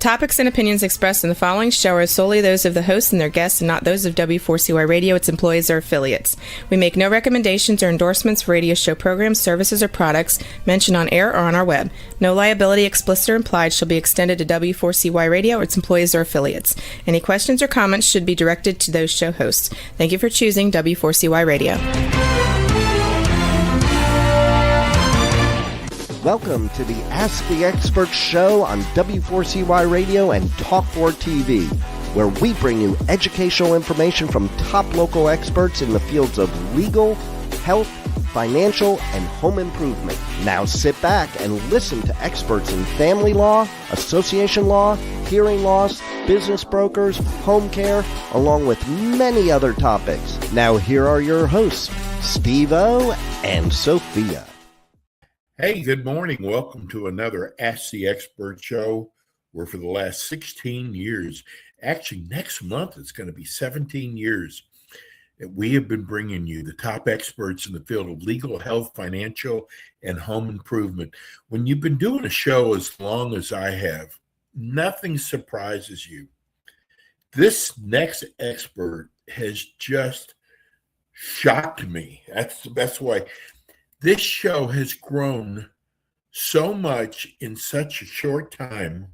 topics and opinions expressed in the following show are solely those of the hosts and their guests and not those of W4CY Radio, its employees, or affiliates. We make no recommendations or endorsements for radio show programs, services, or products mentioned on air or on our web. No liability, explicit or implied, shall be extended to W4CY Radio or its employees or affiliates. Any questions or comments should be directed to those show hosts. Thank you for choosing W4CY Radio. Welcome to the Ask the Expert show on W4CY Radio and Talk4 TV, where we bring you educational information from top local experts in the fields of legal, health, financial, and home improvement. Now sit back and listen to experts in family law, association law, hearing loss, business brokers, home care, along with many other topics. Now here are your hosts, Steve-O and Sophia. Hey, good morning. Welcome to another Ask the Expert show, where for the last 16 years, actually next month it's going to be 17 years, that we have been bringing you the top experts in the field of legal, health, financial, and home improvement. When you've been doing a show as long as I have, nothing surprises you. This next expert has just shocked me. That's the best way. This show has grown so much in such a short time.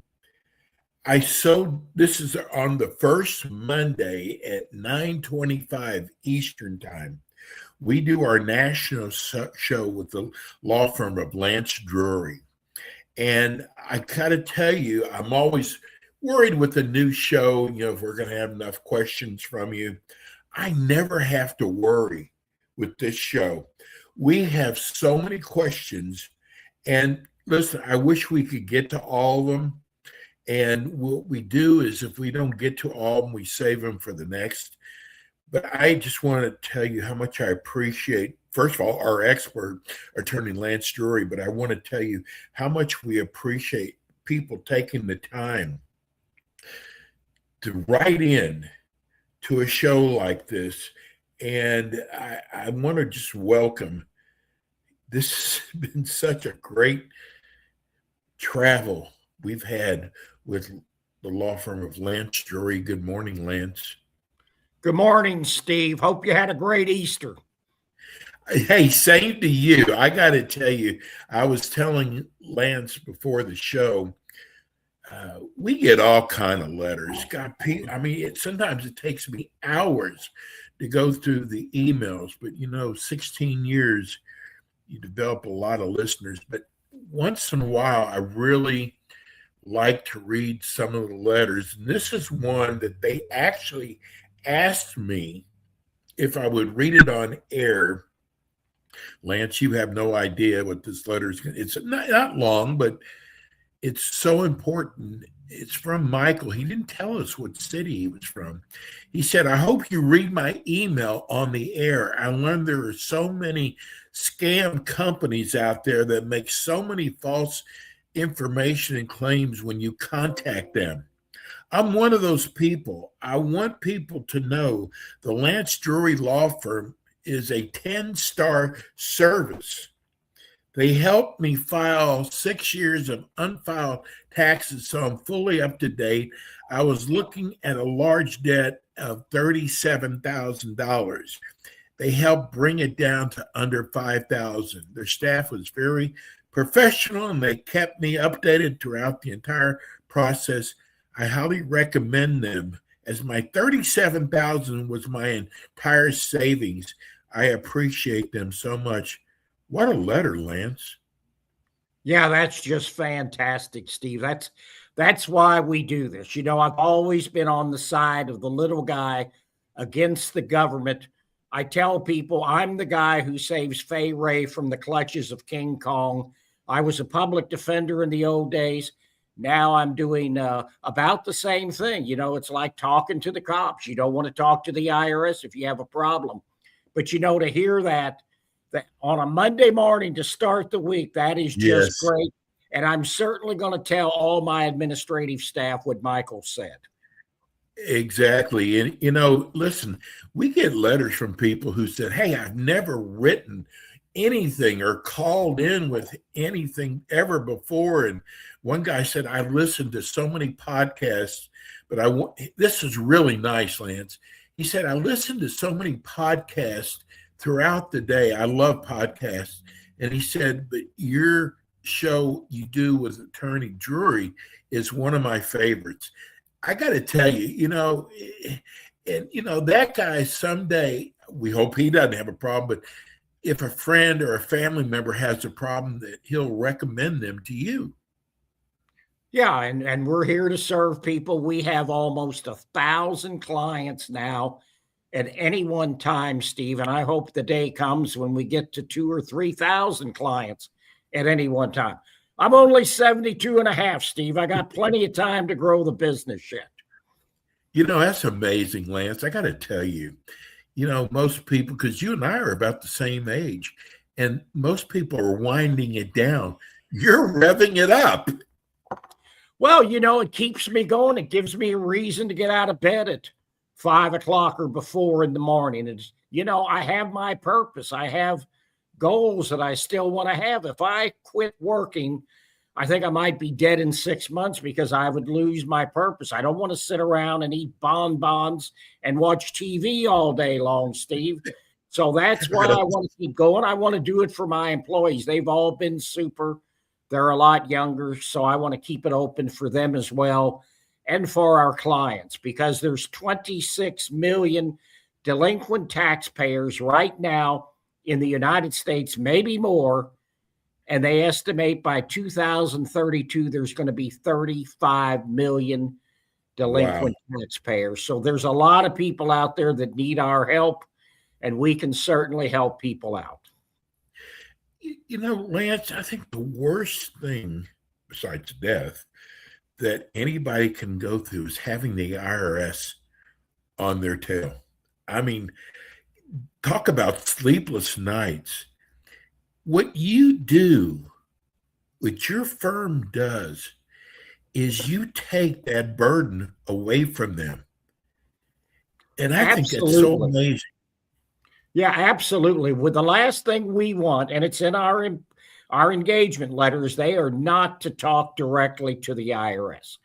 This is on the first Monday at 9:25 Eastern Time. We do our national show with the law firm of Lance Drury. And I gotta tell you, I'm always worried with the new show, if we're going to have enough questions from you. I never have to worry with this show. We have so many questions, and listen, I wish we could get to all of them. And what we do is if we don't get to all of them, we save them for the next. But I just want to tell you how much I appreciate, first of all, our expert, attorney Lance Drury, but I want to tell you how much we appreciate people taking the time to write in to a show like this. And I want to just welcome, this has been such a great travel we've had with the law firm of Lance Drury. Good morning, Lance. Good morning, Steve. Hope you had a great Easter. Hey, same to you. I got to tell you, I was telling Lance before the show, we get all kind of letters. Sometimes it takes me hours to go through the emails, but 16 years, you develop a lot of listeners. But once in a while, I really like to read some of the letters. And this is one that they actually asked me if I would read it on air. Lance, you have no idea what this letter is. It's not long, but it's so important. It's from Michael. He didn't tell us what city he was from. He said, I hope you read my email on the air. I learned there are so many scam companies out there that make so many false information and claims when you contact them. I'm one of those people. I want people to know the Lance Drury Law Firm is a 10-star service. They helped me file 6 years of unfiled taxes, so I'm fully up to date. I was looking at a large debt of $37,000. They helped bring it down to under $5,000. Their staff was very professional, and they kept me updated throughout the entire process. I highly recommend them, as my $37,000 was my entire savings. I appreciate them so much. What a letter, Lance. Yeah, that's just fantastic, Steve. That's why we do this. I've always been on the side of the little guy against the government. I tell people I'm the guy who saves Fay Ray from the clutches of King Kong. I was a public defender in the old days. Now I'm doing about the same thing. It's like talking to the cops. You don't want to talk to the IRS if you have a problem. But, to hear that on a Monday morning to start the week, that is just great. And I'm certainly going to tell all my administrative staff what Michael said. Exactly. And, listen, we get letters from people who said, hey, I've never written anything or called in with anything ever before. And One guy said, I listened to so many podcasts, but this is really nice, Lance. He said, I listened to so many podcasts throughout the day. I love podcasts. And he said, but your show you do with Attorney Drury is one of my favorites. I got to tell you, that guy someday, we hope he doesn't have a problem, but if a friend or a family member has a problem, that he'll recommend them to you. Yeah, and we're here to serve people. We have almost 1,000 clients now at any one time, Steve, and I hope the day comes when we get to 2,000 or 3,000 clients at any one time. I'm only 72 and a half, Steve. I got plenty of time to grow the business yet. That's amazing, Lance. I got to tell you, most people, because you and I are about the same age, and most people are winding it down. You're revving it up. Well, it keeps me going. It gives me a reason to get out of bed at 5 o'clock or before in the morning. It's, I have my purpose. I have goals that I still want to have. If I quit working, I think I might be dead in 6 months because I would lose my purpose. I don't want to sit around and eat bonbons and watch TV all day long, Steve. So that's why I want to keep going. I want to do it for my employees. They've all been super. They're a lot younger, so I want to keep it open for them as well and for our clients, because there's 26 million delinquent taxpayers right now in the United States, maybe more, and they estimate by 2032 there's going to be 35 million delinquent taxpayers. So there's a lot of people out there that need our help, and we can certainly help people out. Lance, I think the worst thing besides death that anybody can go through is having the IRS on their tail. I mean, talk about sleepless nights. What you do, what your firm does, is you take that burden away from them. And I think it's so amazing. Yeah, absolutely. Well, the last thing we want, and it's in our engagement letters, they are not to talk directly to the IRS.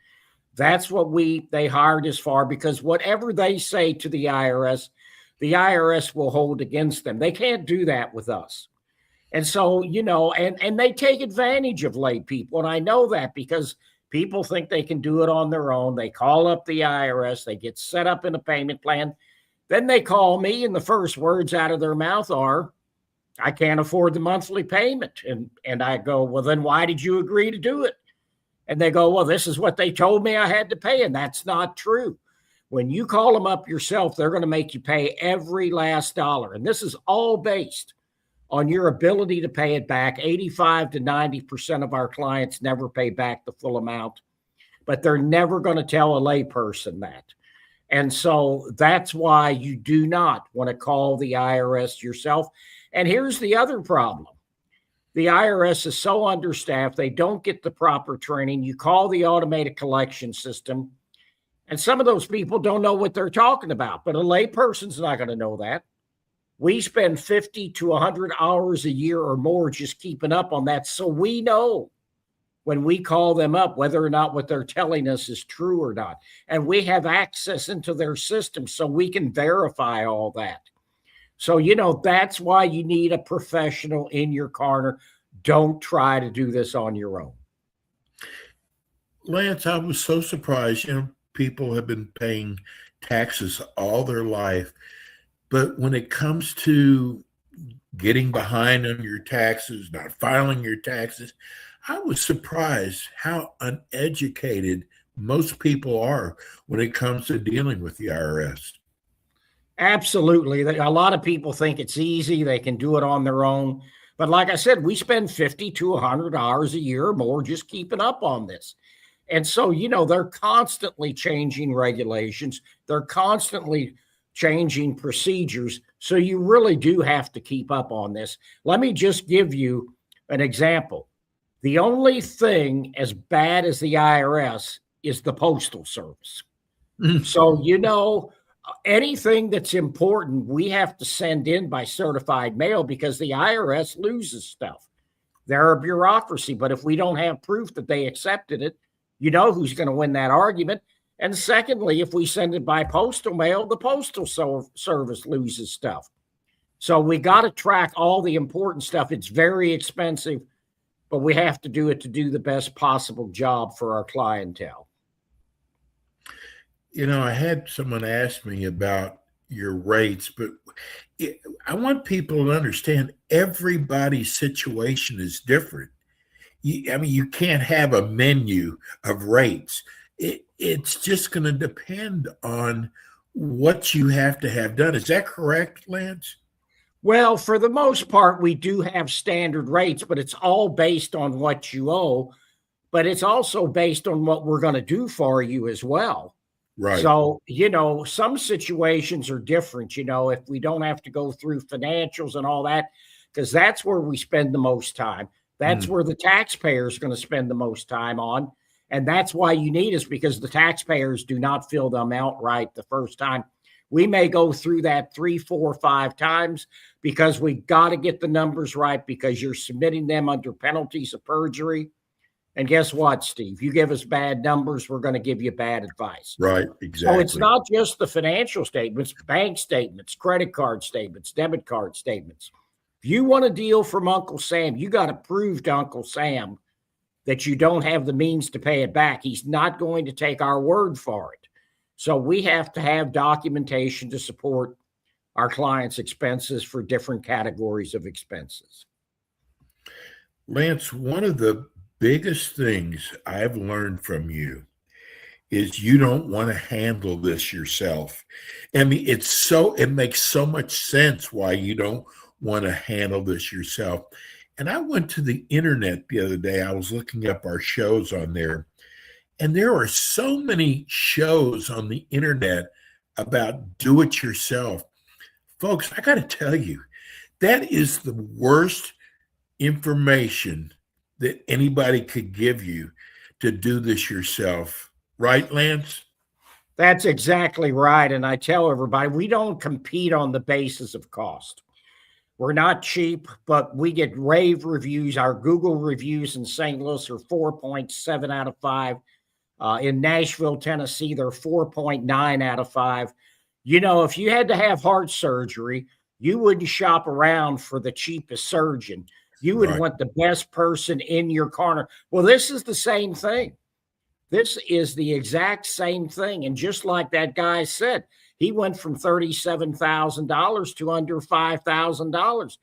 That's what they hired us for, because whatever they say to the IRS will hold against them. They can't do that with us. And so, and they take advantage of lay people. And I know that because people think they can do it on their own. They call up the IRS, they get set up in a payment plan. Then they call me, and the first words out of their mouth are, I can't afford the monthly payment. And I go, well, then why did you agree to do it? And they go, well, this is what they told me I had to pay. And that's not true. When you call them up yourself, they're going to make you pay every last dollar. And this is all based on your ability to pay it back. 85 to 90% of our clients never pay back the full amount, but they're never going to tell a layperson that. And so that's why you do not want to call the IRS yourself. And here's the other problem. The IRS is so understaffed, they don't get the proper training. You call the automated collection system, and some of those people don't know what they're talking about, but a layperson's not going to know that. We spend 50 to 100 hours a year or more just keeping up on that, so we know when we call them up whether or not what they're telling us is true or not. And we have access into their system so we can verify all that. So, that's why you need a professional in your corner. Don't try to do this on your own. Lance, I was so surprised. People have been paying taxes all their life. But when it comes to getting behind on your taxes, not filing your taxes, I was surprised how uneducated most people are when it comes to dealing with the IRS. Absolutely. A lot of people think it's easy. They can do it on their own. But like I said, we spend 50 to 100 hours a year or more just keeping up on this. And so, they're constantly changing regulations. They're constantly changing procedures. So you really do have to keep up on this. Let me just give you an example. The only thing as bad as the IRS is the Postal Service. So, anything that's important, we have to send in by certified mail because the IRS loses stuff. They're a bureaucracy. But if we don't have proof that they accepted it, you know who's going to win that argument. And secondly, if we send it by postal mail, the postal service loses stuff. So we got to track all the important stuff. It's very expensive, but we have to do it to do the best possible job for our clientele. You know, I had someone ask me about your rates, but I want people to understand everybody's situation is different. I mean, you can't have a menu of rates. It's just going to depend on what you have to have done. Is that correct, Lance? Well, for the most part, we do have standard rates, but it's all based on what you owe. But it's also based on what we're going to do for you as well. Right. So, you know, some situations are different, you know, if we don't have to go through financials and all that, because that's where we spend the most time. That's where the taxpayer is going to spend the most time on. And that's why you need us, because the taxpayers do not fill them out right the first time. We may go through that 3, 4, 5 times because we got to get the numbers right, because you're submitting them under penalties of perjury. And guess what, Steve? You give us bad numbers, we're going to give you bad advice. Right, exactly. So it's not just the financial statements, bank statements, credit card statements, debit card statements. If you want a deal from Uncle Sam, you got to prove to Uncle Sam that you don't have the means to pay it back. He's not going to take our word for it. So we have to have documentation to support our clients' expenses for different categories of expenses. Lance, one of the biggest things I've learned from you is you don't want to handle this yourself. I mean, it makes so much sense why you don't want to handle this yourself. And I went to the internet the other day. I was looking up our shows on there, and there are so many shows on the internet about do it yourself. Folks, I got to tell you, that is the worst information that anybody could give you to do this yourself. Right, Lance? That's exactly right. And I tell everybody, we don't compete on the basis of cost. We're not cheap, but we get rave reviews. Our Google reviews in St. Louis are 4.7 out of 5. In Nashville, Tennessee, they're 4.9 out of 5. You know, if you had to have heart surgery, you wouldn't shop around for the cheapest surgeon. You would want the best person in your corner. Well, this is the same thing. This is the exact same thing. And just like that guy said, he went from $37,000 to under $5,000.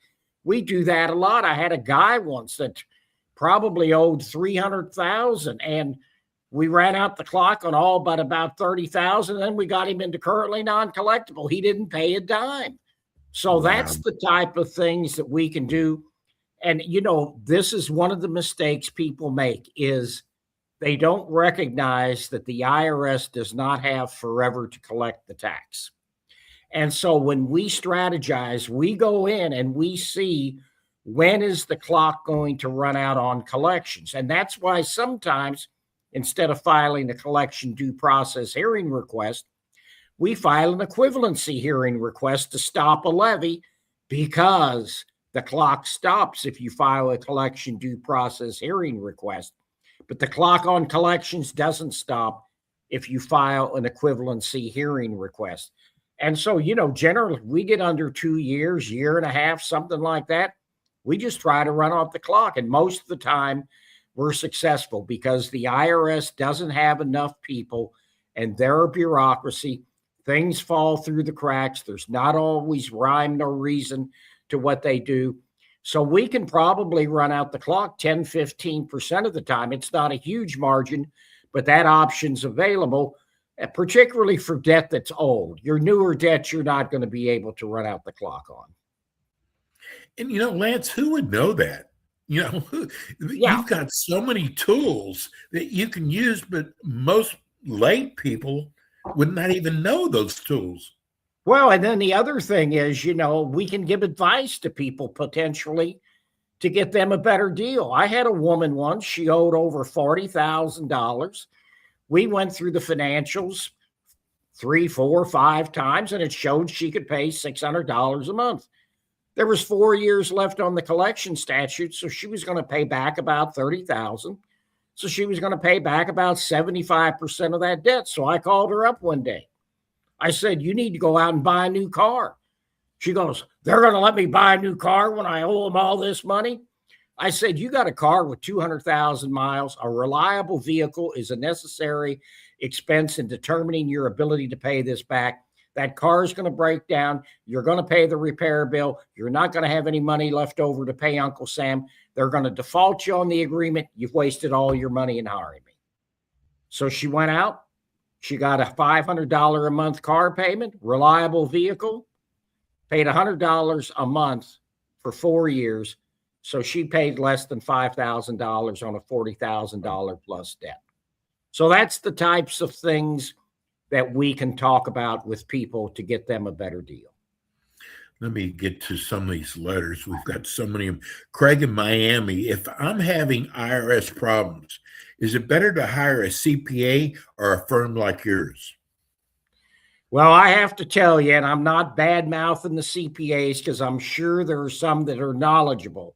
We do that a lot. I had a guy once that probably owed $300,000, and we ran out the clock on all but about $30,000. Then we got him into currently non-collectible. He didn't pay a dime. So that's the type of things that we can do. And, you know, this is one of the mistakes people make is they don't recognize that the IRS does not have forever to collect the tax. And so when we strategize, we go in and we see when is the clock going to run out on collections. And that's why sometimes instead of filing a collection due process hearing request, we file an equivalency hearing request to stop a levy, because the clock stops if you file a collection due process hearing request. But the clock on collections doesn't stop if you file an equivalency hearing request. And so, you know, generally we get under 2 years, year and a half, something like that. We just try to run off the clock. And most of the time we're successful because the IRS doesn't have enough people and they're a bureaucracy. Things fall through the cracks. There's not always rhyme or reason to what they do. So we can probably run out the clock 10, 15% of the time. It's not a huge margin, but that option's available, particularly for debt that's old. Your newer debt, you're not going to be able to run out the clock on. And, you know, Lance, who would know that? You know, you've got so many tools that you can use, but most lay people would not even know those tools. Well, and then the other thing is, you know, we can give advice to people potentially to get them a better deal. I had a woman once, she owed over $40,000. We went through the financials 3, 4, 5 times, and it showed she could pay $600 a month. There was 4 years left on the collection statute, so she was going to pay back about $30,000. So she was going to pay back about 75% of that debt. So I called her up one day. I said, you need to go out and buy a new car. She goes, they're going to let me buy a new car when I owe them all this money? I said, you got a car with 200,000 miles. A reliable vehicle is a necessary expense in determining your ability to pay this back. That car is going to break down. You're going to pay the repair bill. You're not going to have any money left over to pay Uncle Sam. They're going to default you on the agreement. You've wasted all your money in hiring me. So she went out. She got a $500 a month car payment, reliable vehicle, paid $100 a month for 4 years. So she paid less than $5,000 on a $40,000 plus debt. So that's the types of things that we can talk about with people to get them a better deal. Let me get to some of these letters. We've got so many of them. Craig in Miami, if I'm having IRS problems, is it better to hire a CPA or a firm like yours? Well, I have to tell you, and I'm not bad-mouthing the CPAs because I'm sure there are some that are knowledgeable.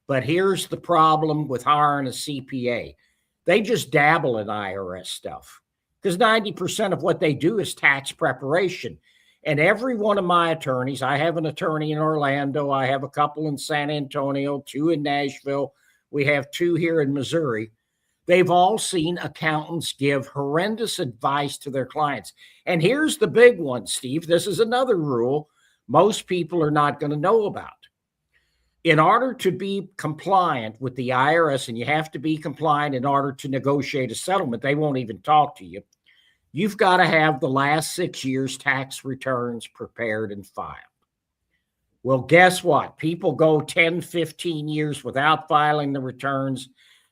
But here's the problem with hiring a CPA. They just dabble in IRS stuff because 90% of what they do is tax preparation. And every one of my attorneys, I have an attorney in Orlando, I have a couple in San Antonio, 2 in Nashville, we have 2 here in Missouri. They've all seen accountants give horrendous advice to their clients. And here's the big one, Steve. This is another rule most people are not going to know about. In order to be compliant with the IRS, and you have to be compliant in order to negotiate a settlement, they won't even talk to you. You've got to have the last 6 years' tax returns prepared and filed. Well, guess what? People go 10, 15 years without filing the returns.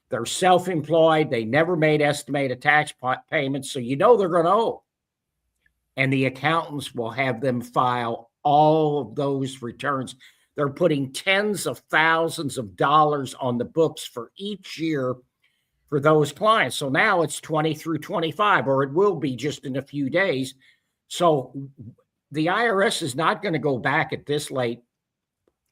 They're self-employed. They never made estimated tax payments, so you know they're going to owe. And the accountants will have them file all of those returns. They're putting tens of thousands of dollars on the books for each year for those clients. So now it's 20 through 25, or it will be just in a few days. So the IRS is not going to go back at this late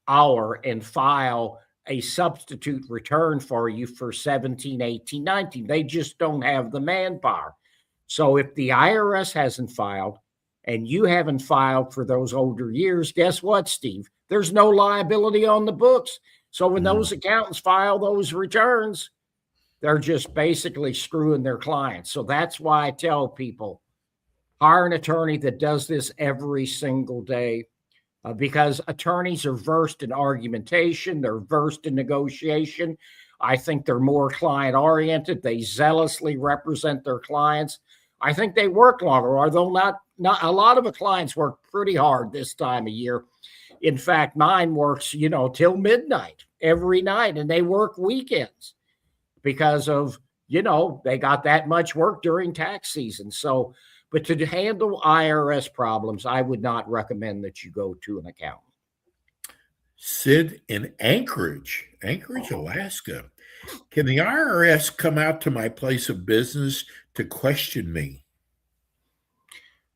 hour and file a substitute return for you for 17, 18, 19. They just don't have the manpower. So if the IRS hasn't filed and you haven't filed for those older years, guess what, Steve? There's no liability on the books. So when those accountants file those returns, they're just basically screwing their clients. So that's why I tell people, hire an attorney that does this every single day, because attorneys are versed in argumentation. They're versed in negotiation. I think they're more client-oriented. They zealously represent their clients. I think they work longer, although not a lot of the clients work pretty hard this time of year. In fact, mine works, till midnight every night, and they work weekends because of, they got that much work during tax season. So, but to handle IRS problems, I would not recommend that you go to an accountant. Sid in Anchorage, Alaska. Can the IRS come out to my place of business to question me?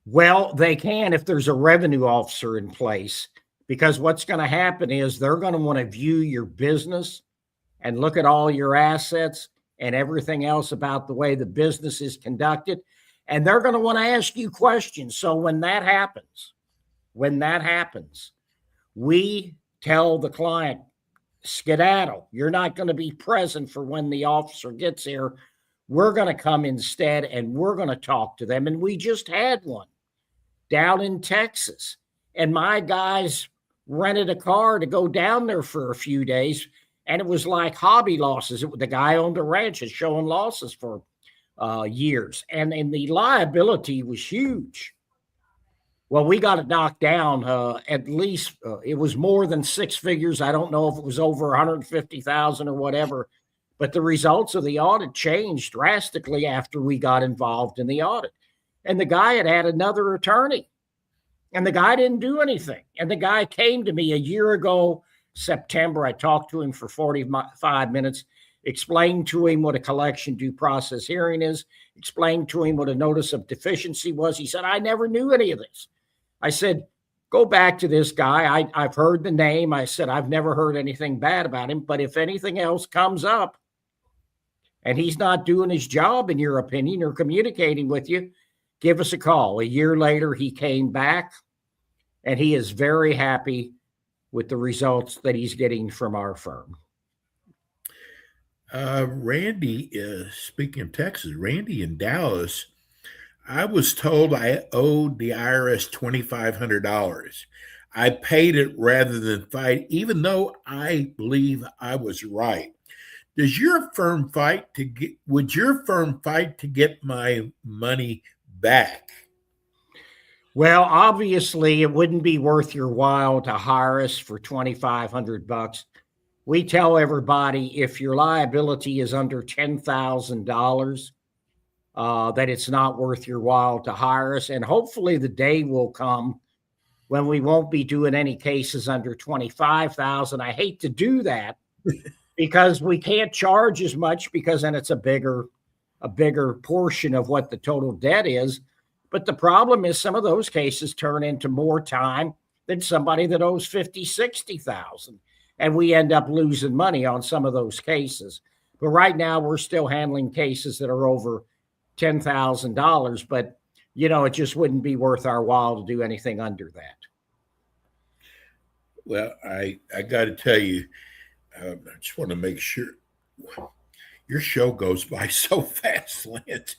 Well, they can if there's a revenue officer in place, because what's going to happen is they're going to want to view your business and look at all your assets and everything else about the way the business is conducted. And they're going to want to ask you questions. So when that happens, we tell the client, skedaddle. You're not going to be present for when the officer gets here. We're going to come instead and we're going to talk to them. And we just had one down in Texas. And my guys rented a car to go down there for a few days. And it was like hobby losses. The guy owned a ranch is showing losses for years. And the liability was huge. Well, we got it knocked down at least. It was more than 6 figures. I don't know if it was over 150,000 or whatever. But the results of the audit changed drastically after we got involved in the audit. And the guy had another attorney. And the guy didn't do anything. And the guy came to me a year ago, September. I talked to him for 45 minutes, explained to him what a collection due process hearing is, explained to him what a notice of deficiency was. He said, I never knew any of this. I said, go back to this guy. I've heard the name. I said, I've never heard anything bad about him, but if anything else comes up and he's not doing his job, in your opinion, or communicating with you, give us a call. A year later, he came back, and he is very happy with the results that he's getting from our firm. Randy is, speaking of Texas, Randy in Dallas, I was told I owed the IRS $2,500. I paid it rather than fight, even though I believe I was right. Would your firm fight to get my money back? Well, obviously, it wouldn't be worth your while to hire us for $2,500. We tell everybody, if your liability is under $10,000, that it's not worth your while to hire us. And hopefully the day will come when we won't be doing any cases under $25,000. I hate to do that because we can't charge as much, because then it's a bigger portion of what the total debt is. But the problem is some of those cases turn into more time than somebody that owes $50,000, $60,000. And we end up losing money on some of those cases. But right now we're still handling cases that are over $10,000. But, it just wouldn't be worth our while to do anything under that. Well, I got to tell you, I just want to make sure. Your show goes by so fast, Lance.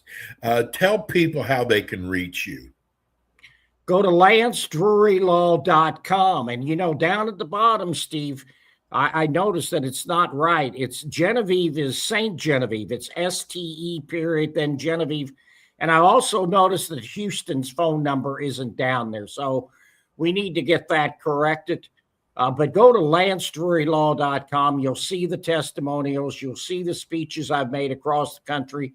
Tell people how they can reach you. Go to lancedrurylaw.com. And, down at the bottom, Steve, I noticed that it's not right. It's Genevieve is St. Genevieve. It's STE period, then Genevieve. And I also noticed that Houston's phone number isn't down there. So we need to get that corrected. But go to lancedrurylaw.com. You'll see the testimonials. You'll see the speeches I've made across the country,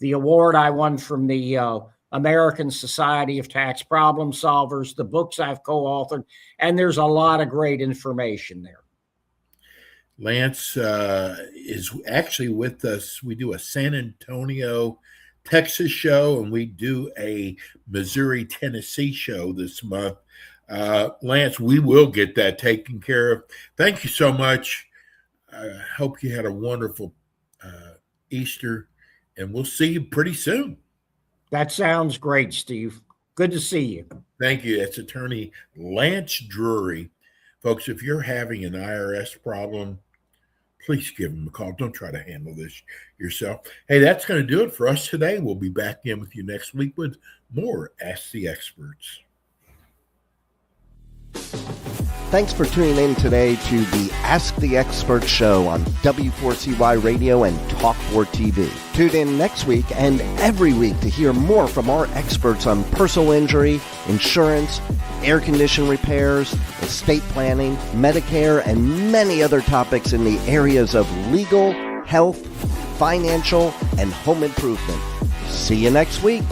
the award I won from the American Society of Tax Problem Solvers, the books I've co-authored, and there's a lot of great information there. Lance is actually with us. We do a San Antonio, Texas show, and we do a Missouri, Tennessee show this month. Lance, we will get that taken care of. Thank you so much. I hope you had a wonderful Easter, and we'll see you pretty soon. That sounds great, Steve. Good to see you. Thank you. It's attorney Lance Drury. Folks, if you're having an IRS problem, please give them a call. Don't try to handle this yourself. Hey, that's going to do it for us today. We'll be back in with you next week with more Ask the Experts. Thanks for tuning in today to the Ask the Expert show on W4CY Radio and Talk4 TV. Tune in next week and every week to hear more from our experts on personal injury, insurance, air condition repairs, estate planning, Medicare, and many other topics in the areas of legal, health, financial, and home improvement. See you next week.